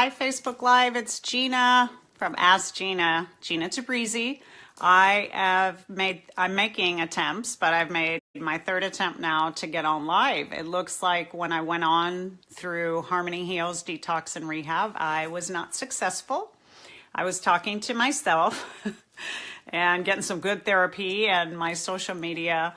Hi, Facebook Live. It's Gina from Ask Gina, Gina Tabrizy. I'm making attempts, but I've made my third attempt now to get on live. It looks like when I went on through Harmony Heals, Detox, and Rehab, I was not successful. I was talking to myself and getting some good therapy, and my social media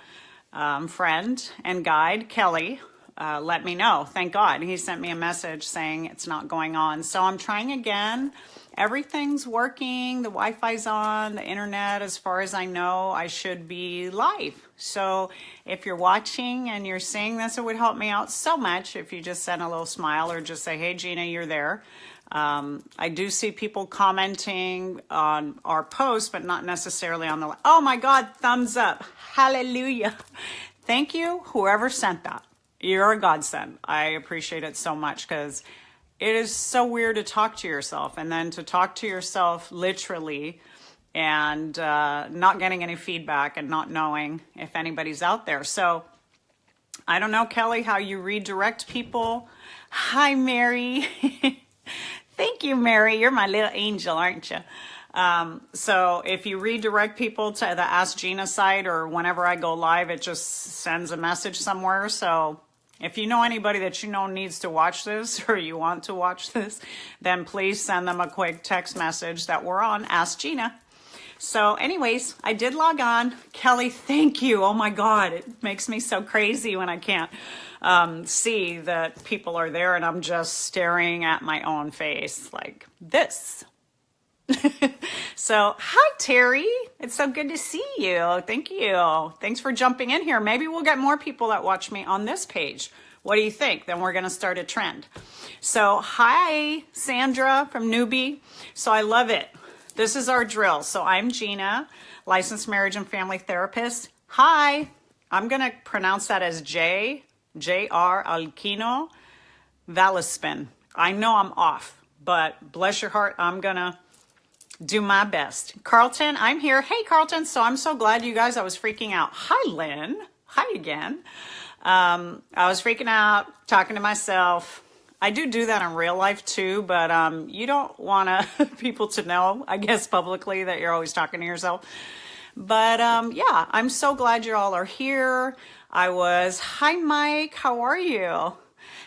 friend and guide, Kelly, let me know. Thank God. He sent me a message saying it's not going on. So I'm trying again. Everything's working. The Wi-Fi's on. The internet, as far as I know, I should be live. So if you're watching and you're seeing this, it would help me out so much if you just send a little smile or just say, hey, Gina, you're there. I do see people commenting on our post, but not necessarily on the, oh my God, thumbs up. Hallelujah. Thank you, whoever sent that. You're a godsend. I appreciate it so much because it is so weird to talk to yourself and then to talk to yourself literally and not getting any feedback and not knowing if anybody's out there. So I don't know, Kelly, how you redirect people. Hi, Mary. Thank you, Mary. You're my little angel, aren't you? So if you redirect people to the Ask Gina site or whenever I go live, it just sends a message somewhere. So if you know anybody that you know needs to watch this or you want to watch this, then please send them a quick text message that we're on Ask Gina. So anyways, I did log on. Kelly, thank you. Oh my God, it makes me so crazy when I can't see that people are there and I'm just staring at my own face like this. So, hi, Terry. It's so good to see you. Thank you. Thanks for jumping in here. Maybe we'll get more people that watch me on this page. What do you think? Then we're going to start a trend. So, hi, Sandra from Newbie. So, I love it. This is our drill. So, I'm Gina, licensed marriage and family therapist. Hi. I'm going to pronounce that as J.R. Alquino Valispin. I know I'm off, but bless your heart, I'm going to do my best. Carlton, I'm here. Hey, Carlton. So I'm so glad you guys, I was freaking out. Hi, Lynn. Hi again. I was freaking out, talking to myself. I do that in real life too, but you don't want people to know, I guess, publicly that you're always talking to yourself. But yeah, I'm so glad you all are here. Hi, Mike. How are you?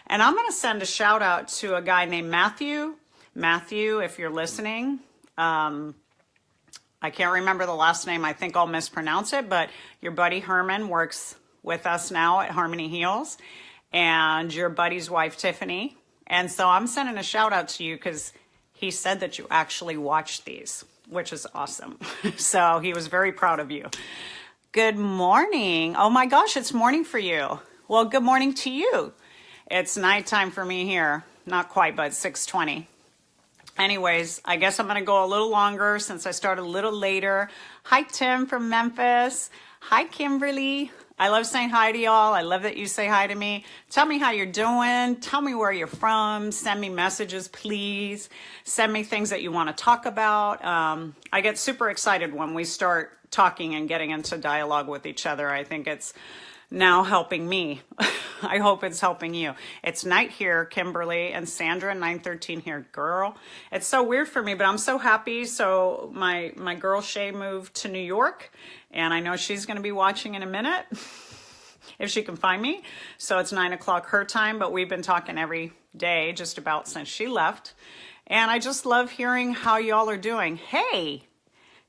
And I'm going to send a shout out to a guy named Matthew. Matthew, if you're listening, I can't remember the last name. I think I'll mispronounce it, but your buddy Herman works with us now at Harmony Heals and your buddy's wife, Tiffany. And so I'm sending a shout out to you because he said that you actually watched these, which is awesome. So he was very proud of you. Good morning. Oh my gosh, it's morning for you. Well, good morning to you. It's nighttime for me here. Not quite, but 6:20. Anyways, I guess I'm going to go a little longer since I started a little later. Hi, Tim from Memphis. Hi, Kimberly. I love saying hi to y'all. I love that you say hi to me. Tell me how you're doing. Tell me where you're from. Send me messages, please. Send me things that you want to talk about. I get super excited when we start talking and getting into dialogue with each other. I think it's now helping me. I hope it's helping you. It's night here, Kimberly and Sandra, 9:13 here. Girl, it's so weird for me, but I'm so happy. So my girl Shay moved to New York, and I know she's going to be watching in a minute if she can find me. So it's 9 o'clock her time, but we've been talking every day just about since she left. And I just love hearing how y'all are doing. Hey,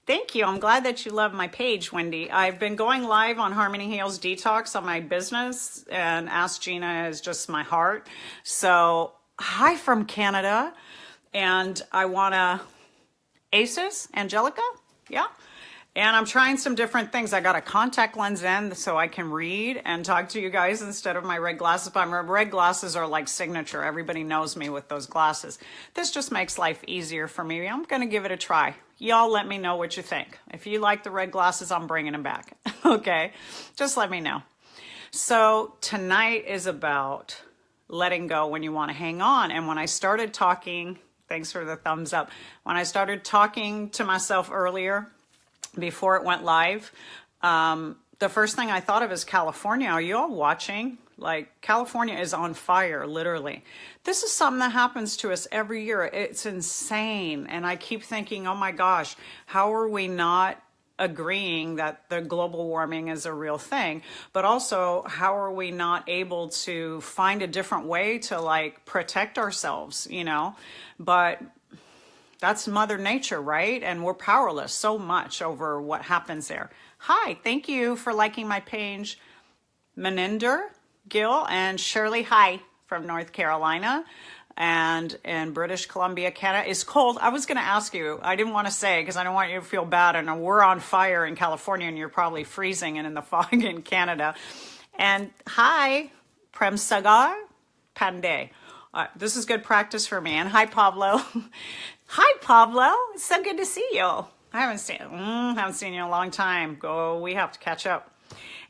thank you. I'm glad that you love my page, Wendy. I've been going live on Harmony Heals Detox on my business, and Ask Gina is just my heart. So, hi from Canada. And I want to, Angelica? Yeah. And I'm trying some different things. I got a contact lens in so I can read and talk to you guys instead of my red glasses. But my red glasses are like signature. Everybody knows me with those glasses. This just makes life easier for me. I'm going to give it a try. Y'all let me know what you think. If you like the red glasses, I'm bringing them back. Okay? Just let me know. So tonight is about letting go when you want to hang on. And when I started talking, thanks for the thumbs up. When I started talking to myself earlier, before it went live, the first thing I thought of is California. Are you all watching? Like California is on fire, literally. This is something that happens to us every year. It's insane. And I keep thinking, oh my gosh, how are we not agreeing that the global warming is a real thing? But also, how are we not able to find a different way to like protect ourselves, you know? But that's Mother Nature, right? And we're powerless so much over what happens there. Hi, thank you for liking my page, Meninder, Gil, and Shirley, hi, from North Carolina. And in British Columbia, Canada. It's cold. I was going to ask you, I didn't want to say because I don't want you to feel bad. And we're on fire in California and you're probably freezing and in the fog in Canada. And hi, Prem Sagar Pandey. This is good practice for me. And hi, Pablo. Hi, Pablo. It's so good to see you. I haven't seen you in a long time. We have to catch up.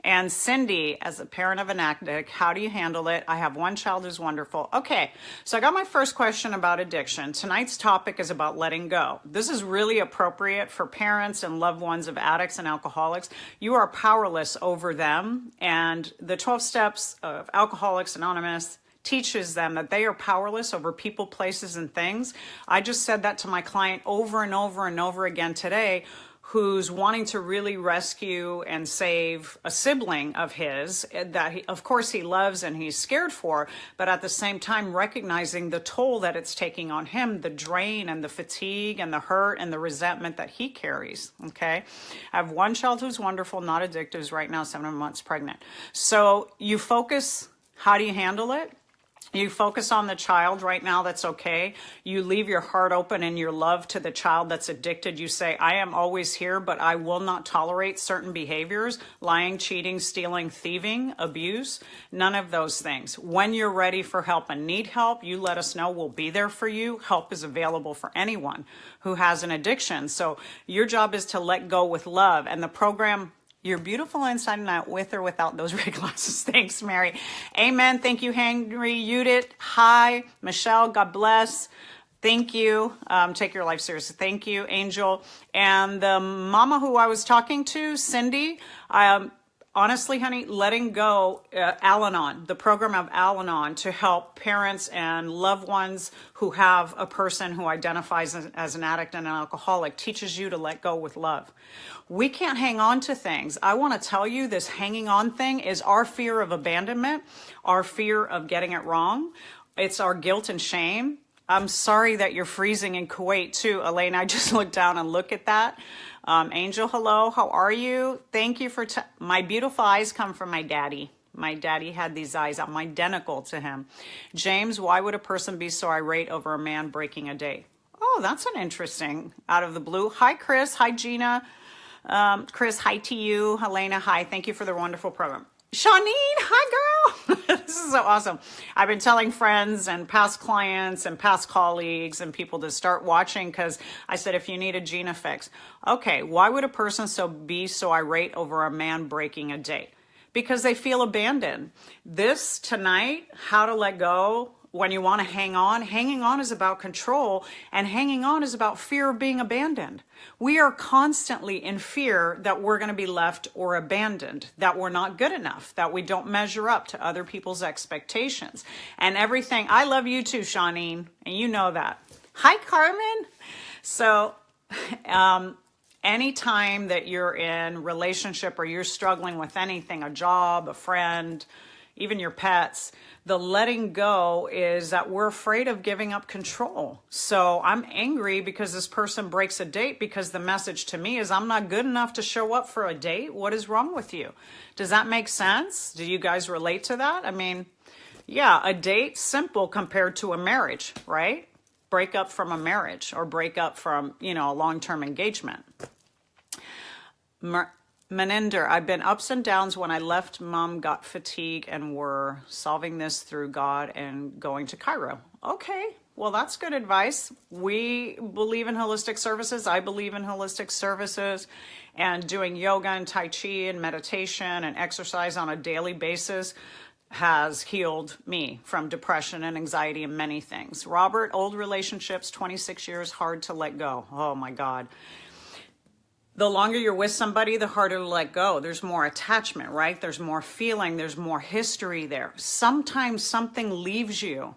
And Cindy, as a parent of an addict, how do you handle it? I have one child who's wonderful. Okay, so I got my first question about addiction. Tonight's topic is about letting go. This is really appropriate for parents and loved ones of addicts and alcoholics. You are powerless over them. And the 12 steps of Alcoholics Anonymous teaches them that they are powerless over people, places, and things. I just said that to my client over and over and over again today, who's wanting to really rescue and save a sibling of his that of course he loves and he's scared for, but at the same time recognizing the toll that it's taking on him, the drain and the fatigue and the hurt and the resentment that he carries. Okay, I have one child who's wonderful, not addictive, is right now 7 months pregnant. So you focus, how do you handle it? You focus on the child right now that's okay. You leave your heart open and your love to the child that's addicted. You say, I am always here, but I will not tolerate certain behaviors, lying, cheating, stealing, thieving, abuse, none of those things. When you're ready for help and need help, you let us know. We'll be there for you. Help is available for anyone who has an addiction. So your job is to let go with love. And the program, you're beautiful inside and out, with or without those red glasses. Thanks, Mary. Amen. Thank you, Henry. Judith. Hi. Michelle. God bless. Thank you. Take your life seriously. Thank you, Angel. And the mama who I was talking to, Cindy, honestly, honey, letting go, Al-Anon, the program of Al-Anon to help parents and loved ones who have a person who identifies as an addict and an alcoholic, teaches you to let go with love. We can't hang on to things. I want to tell you, this hanging on thing is our fear of abandonment, our fear of getting it wrong. It's our guilt and shame. I'm sorry that you're freezing in Kuwait too, Elaine. I just looked down and look at that. Angel, hello. How are you? Thank you for my beautiful eyes come from my daddy. My daddy had these eyes. I'm identical to him. James, why would a person be so irate over a man breaking a date? Oh, that's an interesting out of the blue. Hi, Chris. Hi, Gina. Chris, hi to you. Helena, hi. Thank you for the wonderful program. Shawneen, hi, girl. This is so awesome. I've been telling friends and past clients and past colleagues and people to start watching because I said, if you need a Gina fix. Okay, why would a person be so irate over a man breaking a date? Because they feel abandoned. This tonight, how to let go when you want to hang on. Hanging on is about control, and hanging on is about fear of being abandoned. We are constantly in fear that we're going to be left or abandoned, that we're not good enough, that we don't measure up to other people's expectations and everything. I love you too, Shawneen, and you know that. Hi, Carmen. So, anytime that you're in relationship or you're struggling with anything, a job, a friend, even your pets, the letting go is that we're afraid of giving up control. So I'm angry because this person breaks a date because the message to me is I'm not good enough to show up for a date. What is wrong with you? Does that make sense? Do you guys relate to that? I mean, yeah, a date, simple compared to a marriage, right? Break up from a marriage or break up from, a long-term engagement. Meninder, I've been ups and downs. When I left, Mom got fatigue and we're solving this through God and going to Cairo. Okay, well, that's good advice. We believe in holistic services. I believe in holistic services, and doing yoga and Tai Chi and meditation and exercise on a daily basis has healed me from depression and anxiety and many things. Robert, old relationships, 26 years, hard to let go. Oh my God. The longer you're with somebody, the harder to let go. There's more attachment, right? There's more feeling. There's more history there. Sometimes something leaves you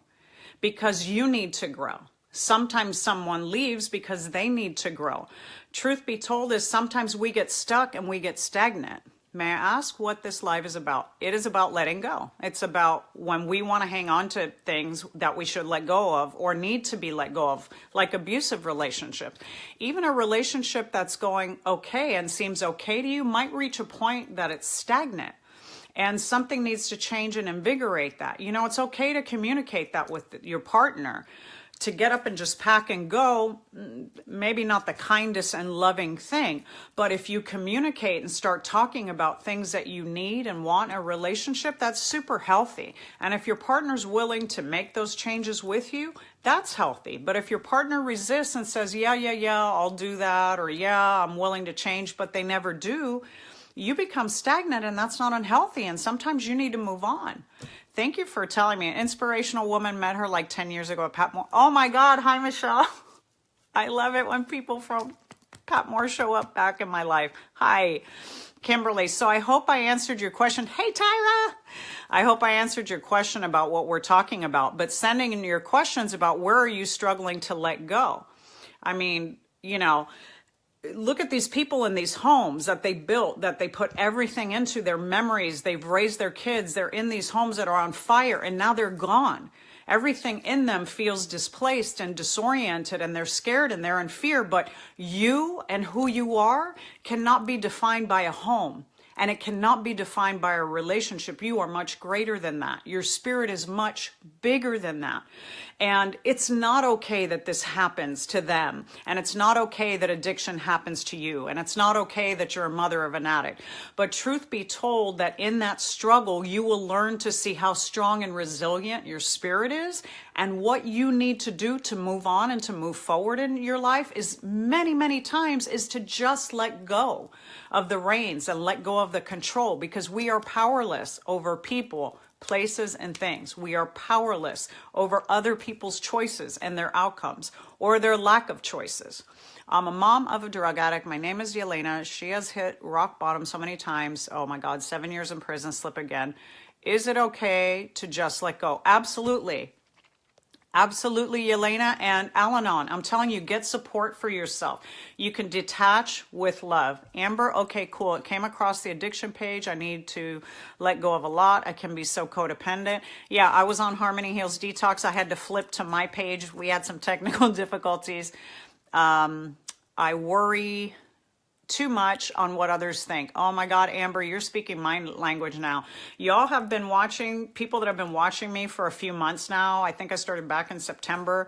because you need to grow. Sometimes someone leaves because they need to grow. Truth be told is sometimes we get stuck and we get stagnant. May I ask what this live is about? It is about letting go. It's about when we want to hang on to things that we should let go of or need to be let go of, like abusive relationships. Even a relationship that's going okay and seems okay to you might reach a point that it's stagnant. And something needs to change and invigorate that. You know, it's okay to communicate that with your partner. To get up and just pack and go, maybe not the kindest and loving thing, but if you communicate and start talking about things that you need and want in a relationship, that's super healthy. And if your partner's willing to make those changes with you, that's healthy. But if your partner resists and says, yeah, I'll do that, or yeah, I'm willing to change, but they never do, you become stagnant, and that's not unhealthy. And sometimes you need to move on. Thank you for telling me. An inspirational woman, met her like 10 years ago at Pat Moore. Oh my God. Hi, Michelle. I love it when people from Pat Moore show up back in my life. Hi, Kimberly. So I hope I answered your question. Hey, Tyra. I hope I answered your question about what we're talking about, but sending in your questions about where are you struggling to let go? I mean, you know, look at these people in these homes that they built, that they put everything into, their memories. They've raised their kids. They're in these homes that are on fire, and now they're gone. Everything in them feels displaced and disoriented, and they're scared and they're in fear. But you and who you are cannot be defined by a home. And it cannot be defined by a relationship. You are much greater than that. Your spirit is much bigger than that. And it's not okay that this happens to them. And it's not okay that addiction happens to you. And it's not okay that you're a mother of an addict. But truth be told, that in that struggle, you will learn to see how strong and resilient your spirit is. And what you need to do to move on and to move forward in your life is many times is to just let go of the reins and let go of the control, because we are powerless over people, places, and things. We are powerless over other people's choices and their outcomes or their lack of choices. I'm a mom of a drug addict. My name is Yelena. She has hit rock bottom so many times. Oh my God, 7 years in prison, slip again. Is it okay to just let go? Absolutely. Absolutely, Yelena and Al-Anon. I'm telling you, get support for yourself. You can detach with love. Amber, okay, cool. It came across the addiction page. I need to let go of a lot. I can be so codependent. Yeah, I was on Harmony Heals Detox. I had to flip to my page. We had some technical difficulties. I worry too much on what others think. Oh my God, Amber, you're speaking my language now. Y'all have been watching, people that have been watching me for a few months now. I think I started back in September.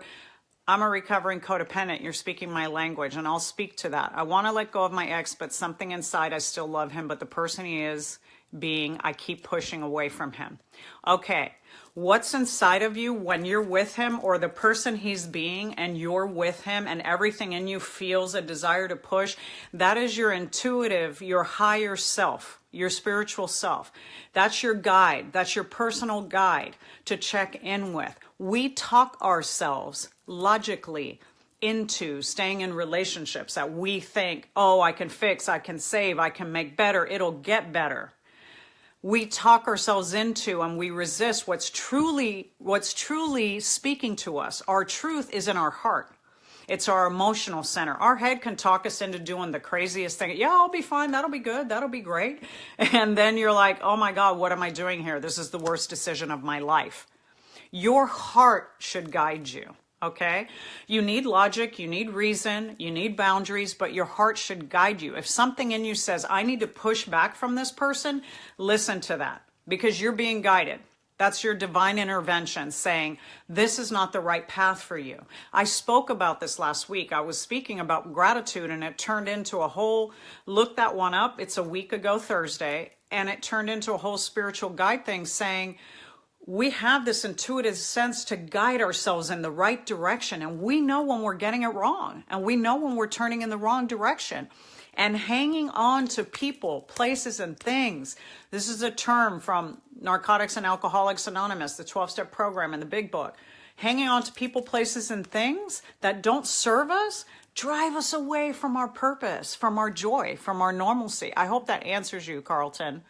I'm a recovering codependent. You're speaking my language, and I'll speak to that. I want to let go of my ex, but something inside, I still love him, but the person he is being, I keep pushing away from him. Okay. What's inside of you when you're with him, or the person he's being and you're with him, and everything in you feels a desire to push? That is your intuitive, your higher self, your spiritual self. That's your guide. That's your personal guide to check in with. We talk ourselves logically into staying in relationships that we think, oh, I can fix, I can save, I can make better, it'll get better. We talk ourselves into, and we resist what's truly speaking to us. Our truth is in our heart. It's our emotional center. Our head can talk us into doing the craziest thing. Yeah, I'll be fine. That'll be good. That'll be great. And then you're like, oh my God, what am I doing here? This is the worst decision of my life. Your heart should guide you. Okay? You need logic, you need reason, you need boundaries, but your heart should guide you. If something in you says, I need to push back from this person, listen to that, because you're being guided. That's your divine intervention saying, this is not the right path for you. I spoke about this last week. I was speaking about gratitude, and it turned into a whole, look that one up. It's a week ago Thursday, and it turned into a whole spiritual guide thing saying, we have this intuitive sense to guide ourselves in the right direction. And we know when we're getting it wrong. And we know when we're turning in the wrong direction. And hanging on to people, places, and things. This is a term from Narcotics and Alcoholics Anonymous, the 12-step program in the big book. hanging on to people, places, and things that don't serve us drive us away from our purpose, from our joy, from our normalcy. I hope that answers you, Carlton.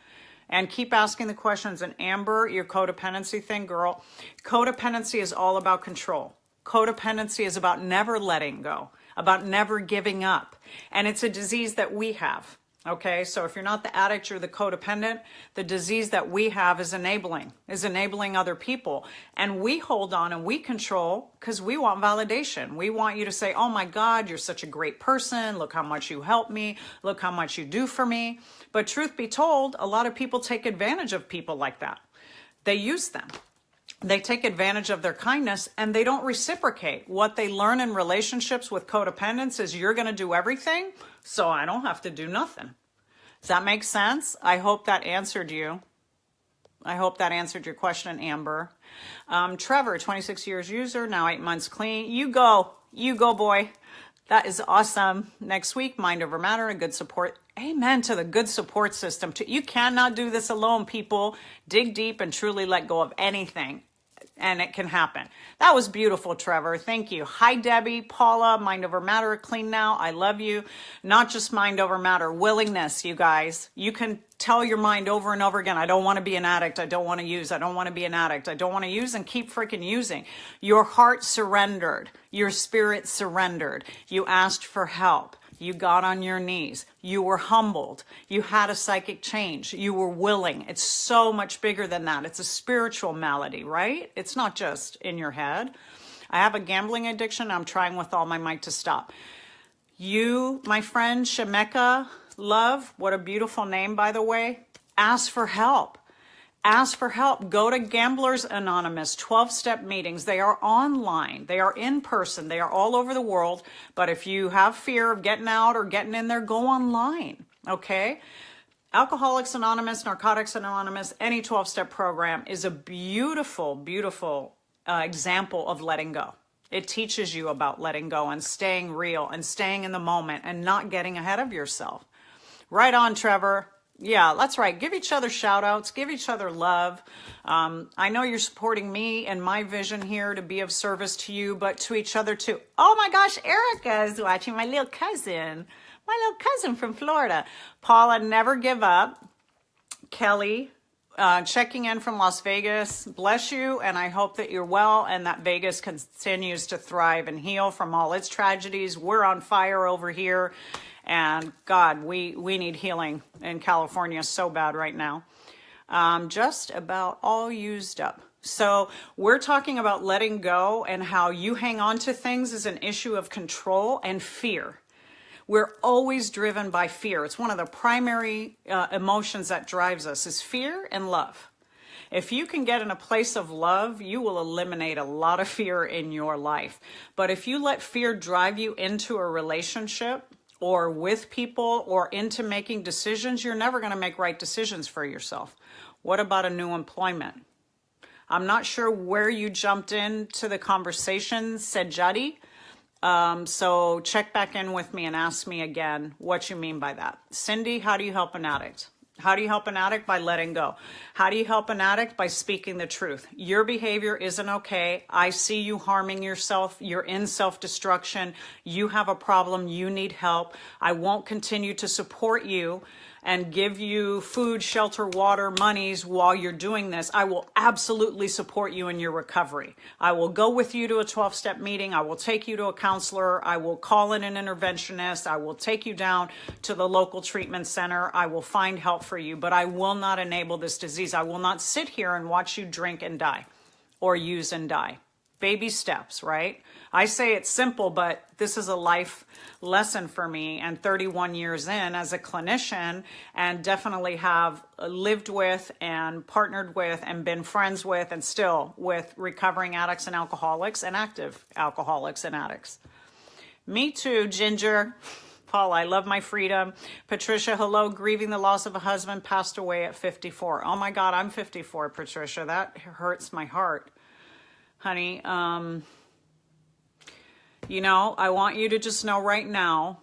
And keep asking the questions. And Amber, your codependency thing, girl, codependency is all about control. Codependency is about never letting go, about never giving up. And it's a disease that we have. Okay, so if you're not the addict, you're the codependent. The disease that we have is enabling other people. And we hold on and we control because we want validation. We want you to say, oh my God, you're such a great person. Look how much you help me. Look how much you do for me. But truth be told, a lot of people take advantage of people like that. They use them. They take advantage of their kindness and they don't reciprocate. What they learn in relationships with codependence is you're going to do everything, so I don't have to do nothing. Does that make sense? I hope that answered you. I hope that answered your question, Amber. Trevor, 26 years user, now 8 months clean. You go, boy. That is awesome. Next week, Mind Over Matter, a good support. Amen to the good support system. You cannot do this alone, people. Dig deep and truly let go of anything, and it can happen. That was beautiful, Trevor. Thank you. Hi, Debbie, Paula, Mind Over Matter, clean now. I love you. Not just Mind Over Matter, willingness, you guys. You can tell your mind over and over again, I don't want to be an addict. I don't want to use. I don't want to be an addict. I don't want to use, and keep freaking using. Your heart surrendered. Your spirit surrendered. You asked for help. You got on your knees. You were humbled. You had a psychic change. You were willing. It's so much bigger than that. It's a spiritual malady, right? It's not just in your head. I have a gambling addiction. I'm trying with all my might to stop. You, my friend, Shemeka Love, what a beautiful name, by the way. Ask for help. Ask for help. Go to Gamblers Anonymous, 12-step meetings. They are online. They are in person. They are all over the world. But if you have fear of getting out or getting in there, go online, okay? Alcoholics Anonymous, Narcotics Anonymous, any 12-step program is a beautiful, beautiful example of letting go. It teaches you about letting go and staying real and staying in the moment and not getting ahead of yourself. Right on, Trevor. Yeah, that's right. Give each other shout outs, give each other love. I know you're supporting me and my vision here to be of service to you, but to each other too. Oh my gosh, Erica is watching, my little cousin from Florida. Paula, never give up. Kelly, checking in from Las Vegas. Bless you, and I hope that you're well and that Vegas continues to thrive and heal from all its tragedies. We're on fire over here. And God, we need healing in California so bad right now. Just about all used up. So we're talking about letting go and how you hang on to things is an issue of control and fear. We're always driven by fear. It's one of the primary emotions that drives us is fear and love. If you can get in a place of love, you will eliminate a lot of fear in your life. But if you let fear drive you into a relationship, or with people, or into making decisions, you're never going to make right decisions for yourself. What about a new employment? I'm not sure where you jumped into the conversation, said Juddy. So check back in with me and ask me again what you mean by that. Cindy, how do you help an addict? How do you help an addict? By letting go. How do you help an addict? By speaking the truth. Your behavior isn't okay. I see you harming yourself. You're in self-destruction. You have a problem. You need help. I won't continue to support you and give you food, shelter, water, monies while you're doing this. I will absolutely support you in your recovery. I will go with you to a 12-step meeting. I will take you to a counselor. I will call in an interventionist. I will take you down to the local treatment center. I will find help for you, but I will not enable this disease. I will not sit here and watch you drink and die or use and die. Baby steps, right? I say it's simple, but this is a life lesson for me, and 31 years in as a clinician, and definitely have lived with and partnered with and been friends with and still with recovering addicts and alcoholics and active alcoholics and addicts. Me too, Ginger. Paul, I love my freedom. Patricia, hello, grieving the loss of a husband, passed away at 54. Oh my God, I'm 54, Patricia. That hurts my heart. Honey, you know, I want you to just know right now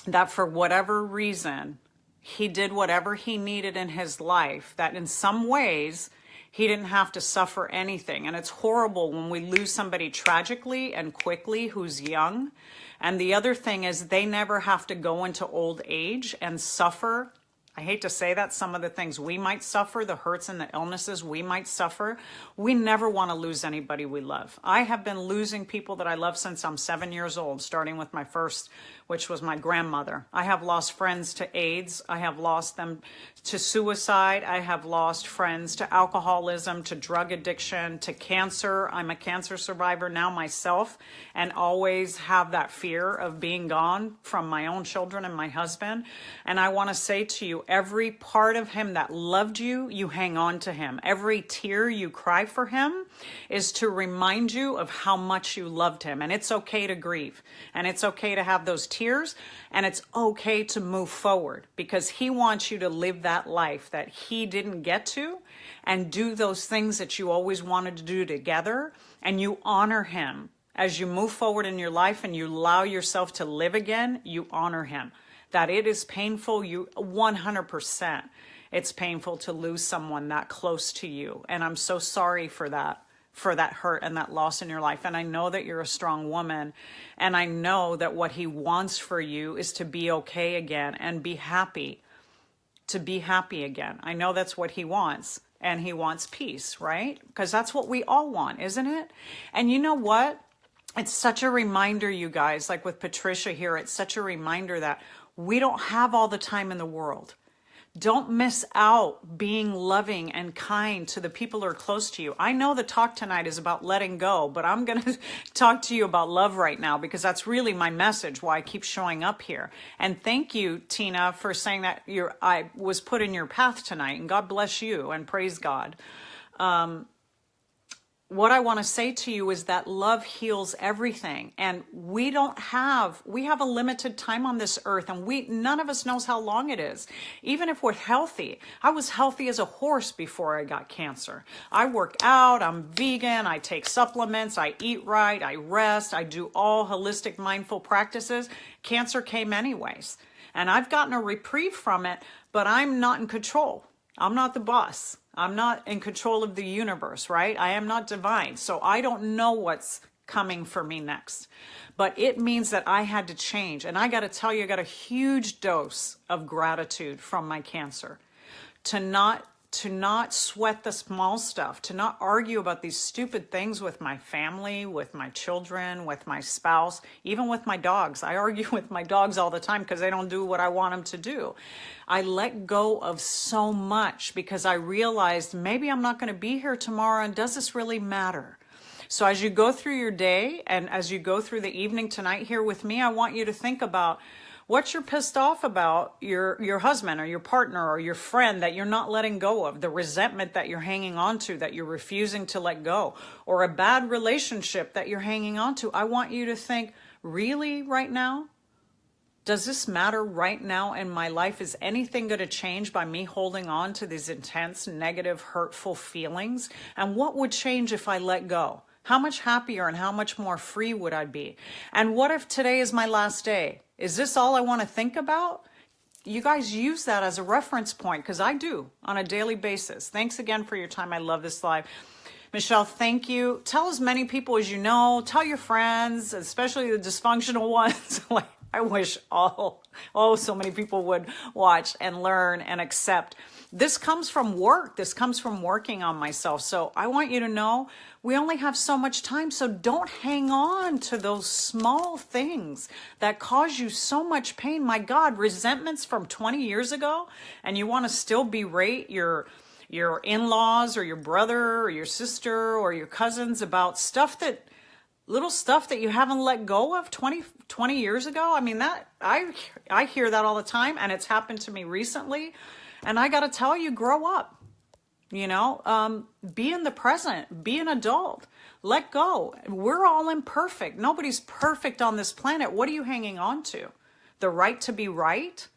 that for whatever reason, he did whatever he needed in his life, that in some ways He didn't have to suffer anything. And it's horrible when we lose somebody tragically and quickly who's young. And the other thing is they never have to go into old age and suffer. I hate to say that, some of the things we might suffer, the hurts and the illnesses we might suffer, we never want to lose anybody we love. I have been losing people that I love since I'm 7 years old, starting with my first, which was my grandmother. I have lost friends to AIDS. I have lost them to suicide. I have lost friends to alcoholism, to drug addiction, to cancer. I'm a cancer survivor now myself, and always have that fear of being gone from my own children and my husband. And I want to say to you, every part of him that loved you, you hang on to him. Every tear you cry for him is to remind you of how much you loved him. And it's okay to grieve. And it's okay to have those tears. And it's okay to move forward, because he wants you to live that life that he didn't get to, and do those things that you always wanted to do together. And you honor him. As you move forward in your life and you allow yourself to live again, you honor him. That it is painful, you 100%. It's painful to lose someone that close to you. And I'm so sorry for that hurt and that loss in your life. And I know that you're a strong woman. And I know that what he wants for you is to be okay again and be happy. To be happy again. I know that's what he wants. And he wants peace, right? Because that's what we all want, isn't it? And you know what? It's such a reminder, you guys, like with Patricia here, it's such a reminder that we don't have all the time in the world. Don't miss out being loving and kind to the people who are close to you. I know the talk tonight is about letting go, but I'm going to talk to you about love right now, because that's really my message, why I keep showing up here. And thank you, Tina, for saying that I was put in your path tonight, and God bless you and praise God. What I want to say to you is that love heals everything. And we have a limited time on this earth, and none of us knows how long it is. Even if we're healthy. I was healthy as a horse before I got cancer. I work out, I'm vegan, I take supplements, I eat right, I rest, I do all holistic mindful practices. Cancer came anyways. And I've gotten a reprieve from it, but I'm not in control. I'm not the boss. I'm not in control of the universe, right? I am not divine. So I don't know what's coming for me next. But it means that I had to change. And I got to tell you, I got a huge dose of gratitude from my cancer. To not sweat the small stuff, to not argue about these stupid things with my family, with my children, with my spouse, even with my dogs. I argue with my dogs all the time because they don't do what I want them to do. I let go of so much because I realized maybe I'm not going to be here tomorrow, and does this really matter? So as you go through your day and as you go through the evening tonight here with me, I want you to think about what you're pissed off about your husband or your partner or your friend that you're not letting go of, the resentment that you're hanging on to, that you're refusing to let go, or a bad relationship that you're hanging on to. I want you to think, really, right now? Does this matter right now in my life? Is anything going to change by me holding on to these intense, negative, hurtful feelings? And what would change if I let go? How much happier and how much more free would I be? And what if today is my last day? Is this all I want to think about? You guys use that as a reference point, because I do on a daily basis. Thanks again for your time. I love this live. Michelle, thank you. Tell as many people as you know. Tell your friends, especially the dysfunctional ones. Like, I wish so many people would watch and learn and accept. This comes from work. This comes from working on myself. So I want you to know we only have so much time. So don't hang on to those small things that cause you so much pain. My God, resentments from 20 years ago, and you want to still berate your in-laws or your brother or your sister or your cousins about little stuff that you haven't let go of 20 years ago. I mean, that I hear that all the time, and it's happened to me recently. And I got to tell you, grow up, be in the present, be an adult, let go. We're all imperfect. Nobody's perfect on this planet. What are you hanging on to? The right to be right?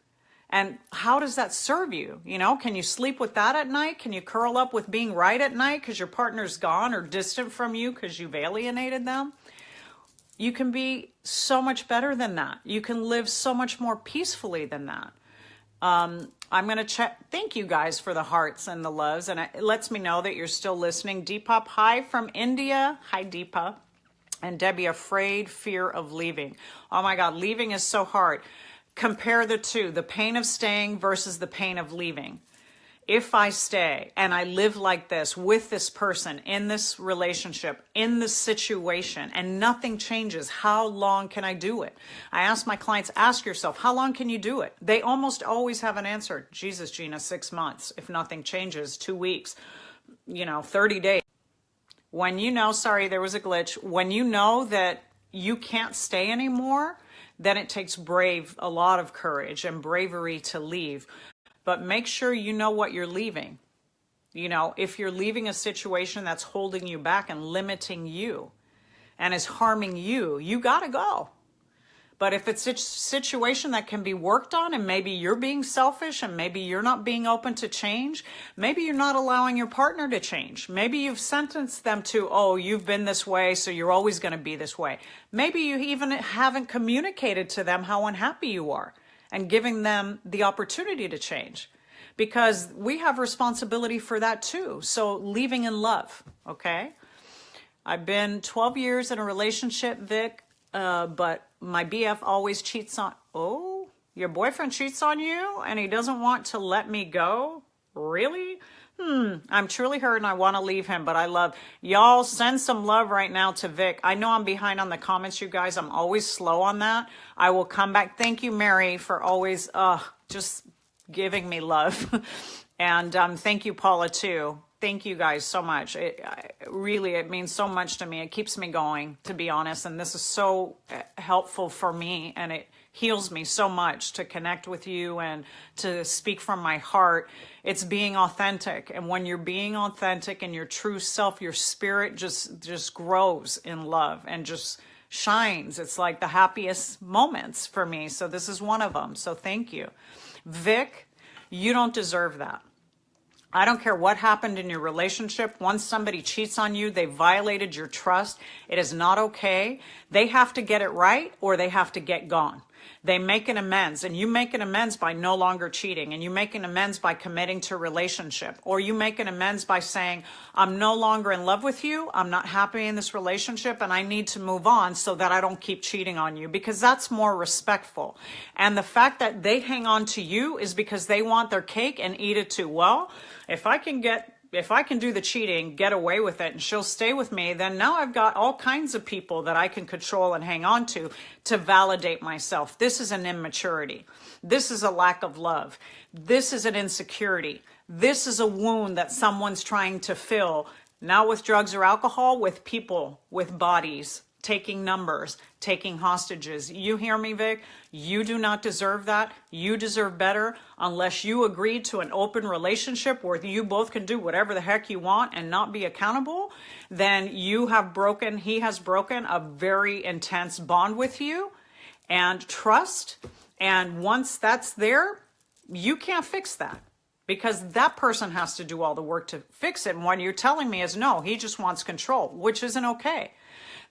And how does that serve you? Can you sleep with that at night? Can you curl up with being right at night because your partner's gone or distant from you because you've alienated them? You can be so much better than that. You can live so much more peacefully than that. I'm going to check. Thank you guys for the hearts and the loves. And it lets me know that you're still listening. Deepa, hi from India. Hi, Deepa. And Debbie, afraid, fear of leaving. Oh my God, leaving is so hard. Compare the two, the pain of staying versus the pain of leaving. If I stay and I live like this with this person in this relationship, in this situation, and nothing changes, how long can I do it? I ask my clients, ask yourself, how long can you do it? They almost always have an answer. Jesus, Gina, 6 months. If nothing changes, 2 weeks, 30 days. When you know, sorry, there was a glitch. When you know that you can't stay anymore, then it takes a lot of courage and bravery to leave. But make sure you know what you're leaving. If you're leaving a situation that's holding you back and limiting you and is harming you, you got to go. But if it's a situation that can be worked on and maybe you're being selfish and maybe you're not being open to change, maybe you're not allowing your partner to change. Maybe you've sentenced them to, oh, you've been this way, so you're always going to be this way. Maybe you even haven't communicated to them how unhappy you are and giving them the opportunity to change, because we have responsibility for that too. So leaving in love, okay? I've been 12 years in a relationship, Vic, but my BF always cheats on, oh, your boyfriend cheats on you and he doesn't want to let me go? Really? I'm truly hurt and I want to leave him, but I love y'all. Send some love right now to Vic. I know I'm behind on the comments, you guys. I'm always slow on that. I will come back. Thank you, Mary, for always just giving me love. And thank you, Paula, too. Thank you guys so much. It means so much to me. It keeps me going, to be honest. And this is so helpful for me, and it heals me so much to connect with you and to speak from my heart. It's being authentic. And when you're being authentic and your true self, your spirit just grows in love and just shines. It's like the happiest moments for me. So this is one of them. So thank you. Vic, you don't deserve that. I don't care what happened in your relationship. Once somebody cheats on you, they violated your trust. It is not okay. They have to get it right or they have to get gone. They make an amends, and you make an amends by no longer cheating, and you make an amends by committing to a relationship, or you make an amends by saying, I'm no longer in love with you. I'm not happy in this relationship and I need to move on so that I don't keep cheating on you, because that's more respectful. And the fact that they hang on to you is because they want their cake and eat it too. Well, if I can do the cheating, get away with it, and she'll stay with me, then now I've got all kinds of people that I can control and hang on to validate myself. This is an immaturity. This is a lack of love. This is an insecurity. This is a wound that someone's trying to fill, not with drugs or alcohol, with people, with bodies, taking numbers, taking hostages. You hear me, Vic? You do not deserve that. You deserve better. Unless you agree to an open relationship where you both can do whatever the heck you want and not be accountable, then he has broken a very intense bond with you and trust. And once that's there, you can't fix that, because that person has to do all the work to fix it. And what you're telling me is, no, he just wants control, which isn't okay.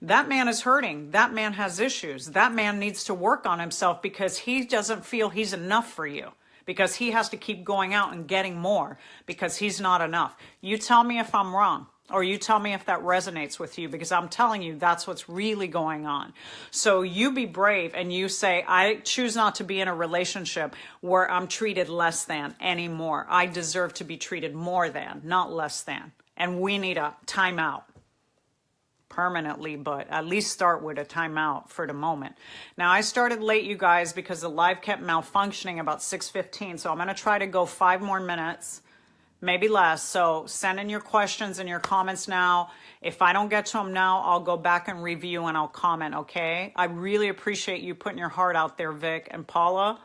That man is hurting. That man has issues. That man needs to work on himself because he doesn't feel he's enough for you, because he has to keep going out and getting more because he's not enough. You tell me if I'm wrong, or you tell me if that resonates with you, because I'm telling you that's what's really going on. So you be brave and you say, I choose not to be in a relationship where I'm treated less than anymore. I deserve to be treated more than, not less than. And we need a timeout. Permanently, but at least start with a timeout for the moment. Now, I started late, you guys, because the live kept malfunctioning about 6:15, so I'm going to try to go 5 more minutes, maybe less. So send in your questions and your comments now. If I don't get to them now, I'll go back and review and I'll comment, okay? I really appreciate you putting your heart out there, Vic and Paula.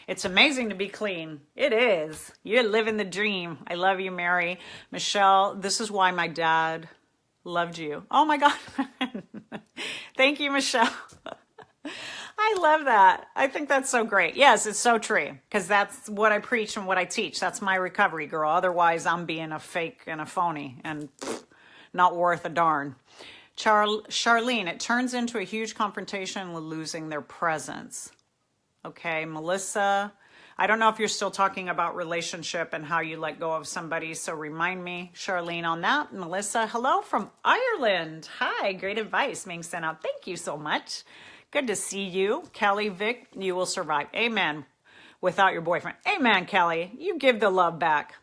It's amazing to be clean. It is. You're living the dream. I love you, Mary. Michelle, this is why my dad loved you. Oh my God. Thank you, Michelle. I love that. I think that's so great. Yes, it's so true, because that's what I preach and what I teach. That's my recovery, girl. Otherwise, I'm being a fake and a phony and not worth a darn. Charlene, it turns into a huge confrontation with losing their presence. Okay, Melissa, I don't know if you're still talking about relationship and how you let go of somebody, so remind me, Charlene, on that. Melissa, hello from Ireland. Hi, great advice being sent out. Thank you so much. Good to see you. Kelly, Vic, you will survive. Amen. Without your boyfriend. Amen, Kelly. You give the love back.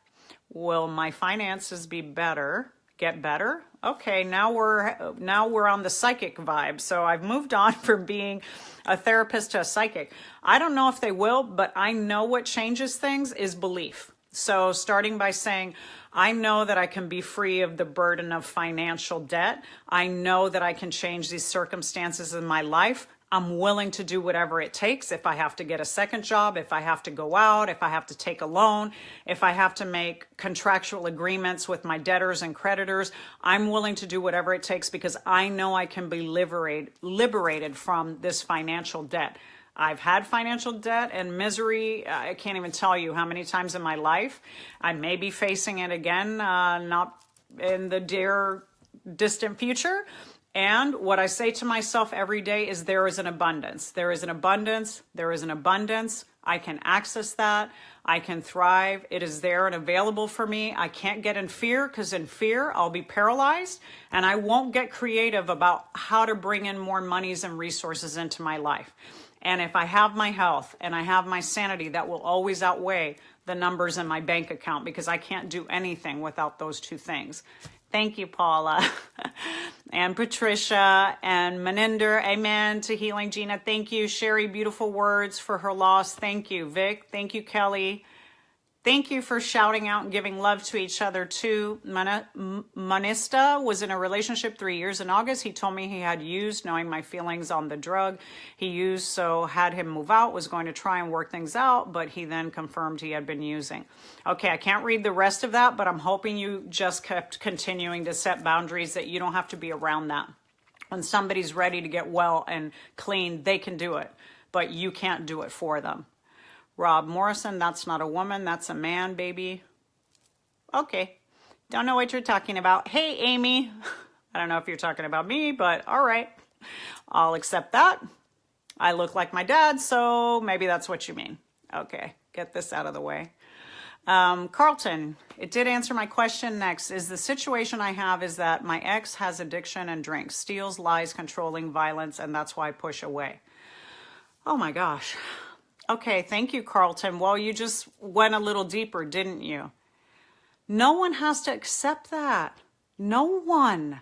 Will my finances be better? Get better? Okay, now we're on the psychic vibe. So I've moved on from being a therapist to a psychic. I don't know if they will, but I know what changes things is belief. So starting by saying, I know that I can be free of the burden of financial debt. I know that I can change these circumstances in my life. I'm willing to do whatever it takes. If I have to get a second job, if I have to go out, if I have to take a loan, if I have to make contractual agreements with my debtors and creditors, I'm willing to do whatever it takes because I know I can be liberated from this financial debt. I've had financial debt and misery. I can't even tell you how many times in my life. I may be facing it again, not in the dear distant future. And what I say to myself every day is there is an abundance. There is an abundance. There is an abundance. I can access that. I can thrive. It is there and available for me. I can't get in fear because in fear I'll be paralyzed and I won't get creative about how to bring in more monies and resources into my life. And if I have my health and I have my sanity, that will always outweigh the numbers in my bank account because I can't do anything without those two things. Thank you, Paula. And Patricia and Maninder, amen to healing. Gina, thank you. Sherry, beautiful words for her loss. Thank you. Vic, thank you, Kelly. Thank you for shouting out and giving love to each other too. Manista was in a relationship 3 years in August. He told me he had used, knowing my feelings on the drug he used, so had him move out, was going to try and work things out, but he then confirmed he had been using. Okay, I can't read the rest of that, but I'm hoping you just kept continuing to set boundaries that you don't have to be around that. When somebody's ready to get well and clean, they can do it, but you can't do it for them. Rob Morrison, that's not a woman, that's a man, baby. Okay, don't know what you're talking about. Hey, Amy, I don't know if you're talking about me, but all right, I'll accept that. I look like my dad, so maybe that's what you mean. Okay, get this out of the way. Carlton, it did answer my question. Next is the situation I have is that my ex has addiction and drinks, steals, lies, controlling, violence, and that's why I push away. Oh my gosh. Okay, thank you, Carlton. Well, you just went a little deeper, didn't you? No one has to accept that. No one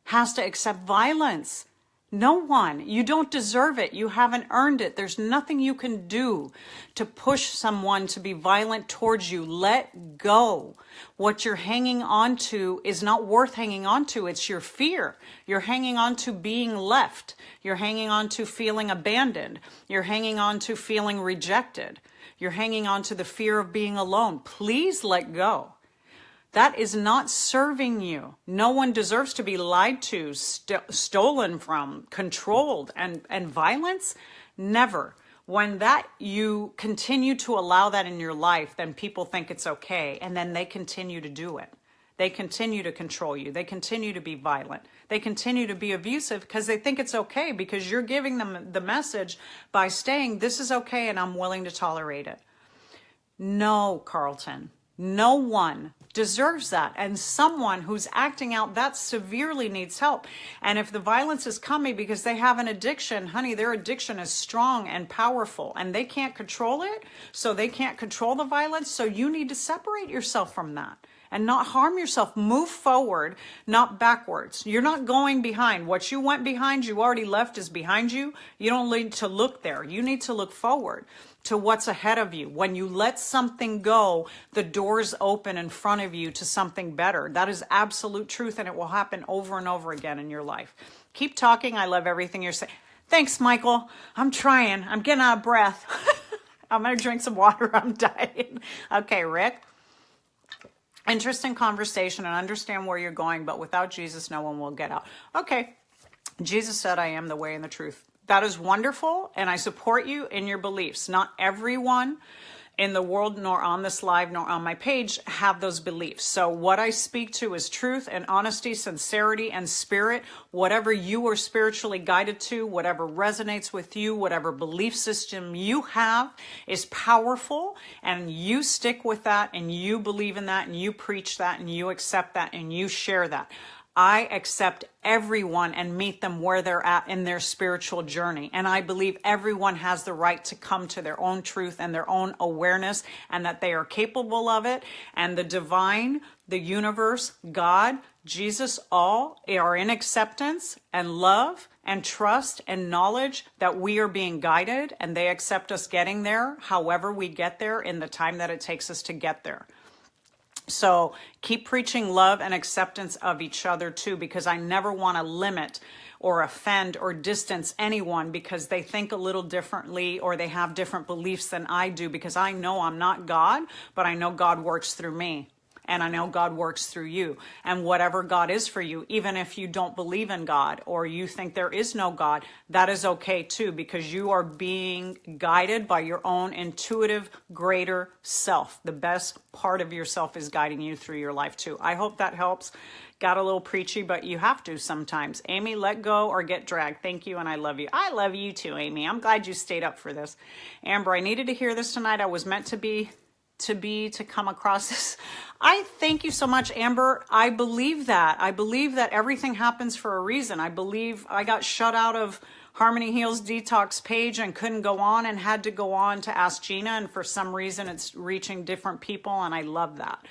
has to accept violence. No one. You don't deserve it. You haven't earned it. There's nothing you can do to push someone to be violent towards you. Let go. What you're hanging on to is not worth hanging on to. It's your fear. You're hanging on to being left. You're hanging on to feeling abandoned. You're hanging on to feeling rejected. You're hanging on to the fear of being alone. Please let go. That is not serving you. No one deserves to be lied to, stolen from, controlled, and violence. Never. When that you continue to allow that in your life, then people think it's okay, and then they continue to do it. They continue to control you. They continue to be violent. They continue to be abusive because they think it's okay because you're giving them the message by saying, this is okay and I'm willing to tolerate it. No, Carlton. No one deserves that. And someone who's acting out that severely needs help. And if the violence is coming because they have an addiction, honey, their addiction is strong and powerful and they can't control it. So they can't control the violence. So you need to separate yourself from that and not harm yourself. Move forward, not backwards. You're not going behind. What you went behind, you already left is behind you. You don't need to look there. You need to look forward to what's ahead of you. When you let something go, the doors open in front of you to something better. That is absolute truth, and it will happen over and over again in your life. Keep talking. I love everything you're saying. Thanks, Michael. I'm trying. I'm getting out of breath. I'm going to drink some water. I'm dying. Okay, Rick. Interesting conversation and understand where you're going, but without Jesus, no one will get out. Okay. Jesus said, I am the way and the truth. That is wonderful, and I support you in your beliefs. Not everyone in the world, nor on this live, nor on my page, have those beliefs. So what I speak to is truth and honesty, sincerity and spirit. Whatever you are spiritually guided to, whatever resonates with you, whatever belief system you have is powerful, and you stick with that, and you believe in that, and you preach that, and you accept that, and you share that. I accept everyone and meet them where they're at in their spiritual journey. And I believe everyone has the right to come to their own truth and their own awareness, and that they are capable of it. And the divine, the universe, God, Jesus, all are in acceptance and love and trust and knowledge that we are being guided, and they accept us getting there, however we get there, in the time that it takes us to get there. So keep preaching love and acceptance of each other too, because I never want to limit or offend or distance anyone because they think a little differently or they have different beliefs than I do, because I know I'm not God, but I know God works through me. And I know God works through you. And whatever God is for you, even if you don't believe in God or you think there is no God, that is okay too, because you are being guided by your own intuitive, greater self. The best part of yourself is guiding you through your life too. I hope that helps. Got a little preachy, but you have to sometimes. Amy, let go or get dragged. Thank you, and I love you. I love you too, Amy. I'm glad you stayed up for this. Amber, I needed to hear this tonight. I was meant to come across this. I thank you so much, Amber. I believe that. I believe that everything happens for a reason. I believe I got shut out of Harmony Heals Detox page and couldn't go on, and had to go on to Ask Gina, and for some reason it's reaching different people, and I love that.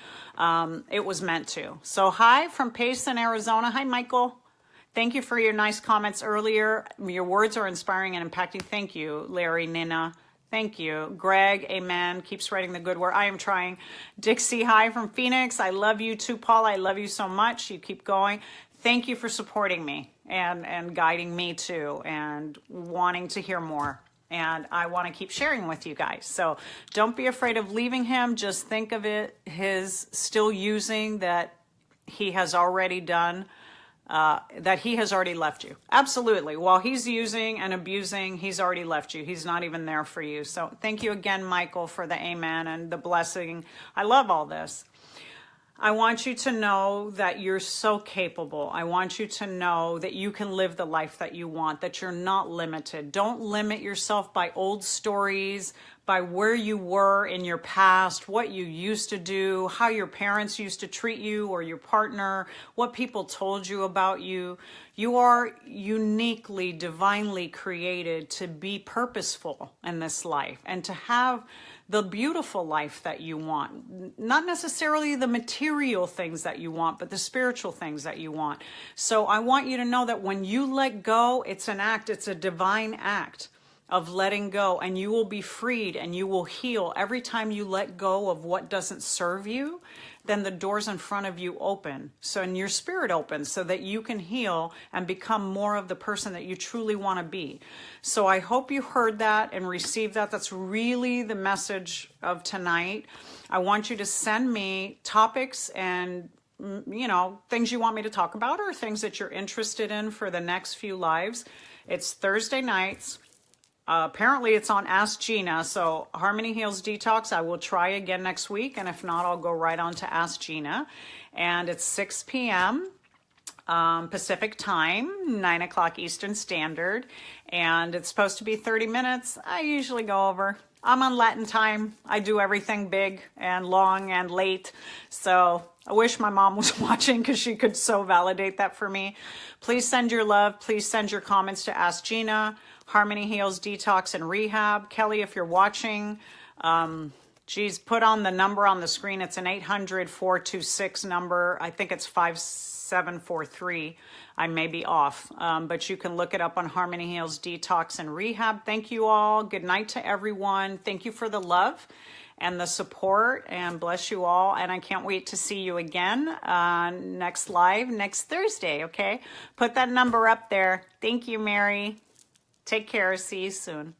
It was meant to. So hi from Payson, Arizona. Hi, Michael. Thank you for your nice comments earlier. Your words are inspiring and impacting. Thank you, Larry, Nina. Thank you. Greg, amen. Keep spreading the good word. I am trying. Dixie, hi from Phoenix. I love you too, Paul. I love you so much. You keep going. Thank you for supporting me and guiding me too, and wanting to hear more. And I want to keep sharing with you guys. So don't be afraid of leaving him. Just think of it, his still using that he has already done. That he has already left you. Absolutely. While he's using and abusing, he's already left you. He's not even there for you. So thank you again, Michael, for the amen and the blessing. I love all this. I want you to know that you're so capable. I want you to know that you can live the life that you want, that you're not limited. Don't limit yourself by old stories, by where you were in your past, what you used to do, how your parents used to treat you or your partner, what people told you about you. You are uniquely, divinely created to be purposeful in this life and to have the beautiful life that you want. Not necessarily the material things that you want, but the spiritual things that you want. So I want you to know that when you let go, it's an act, it's a divine act of letting go, and you will be freed and you will heal. Every time you let go of what doesn't serve you, then the doors in front of you open. So, and your spirit opens so that you can heal and become more of the person that you truly want to be. So I hope you heard that and received that. That's really the message of tonight. I want you to send me topics and things you want me to talk about, or things that you're interested in for the next few lives. It's Thursday nights. Apparently it's on Ask Gina, so Harmony Heals Detox, I will try again next week, and if not, I'll go right on to Ask Gina. And it's 6 p.m. Pacific time, 9 o'clock Eastern Standard, and it's supposed to be 30 minutes. I usually go over. I'm on Latin time. I do everything big and long and late, so I wish my mom was watching because she could so validate that for me. Please send your love. Please send your comments to Ask Gina. Harmony Heals Detox and Rehab. Kelly, if you're watching, put on the number on the screen. It's an 800-426 number. I think it's 5743. I may be off, but you can look it up on Harmony Heals Detox and Rehab. Thank you all. Good night to everyone. Thank you for the love and the support, and bless you all. And I can't wait to see you again next live next Thursday, okay? Put that number up there. Thank you, Mary. Take care. See you soon.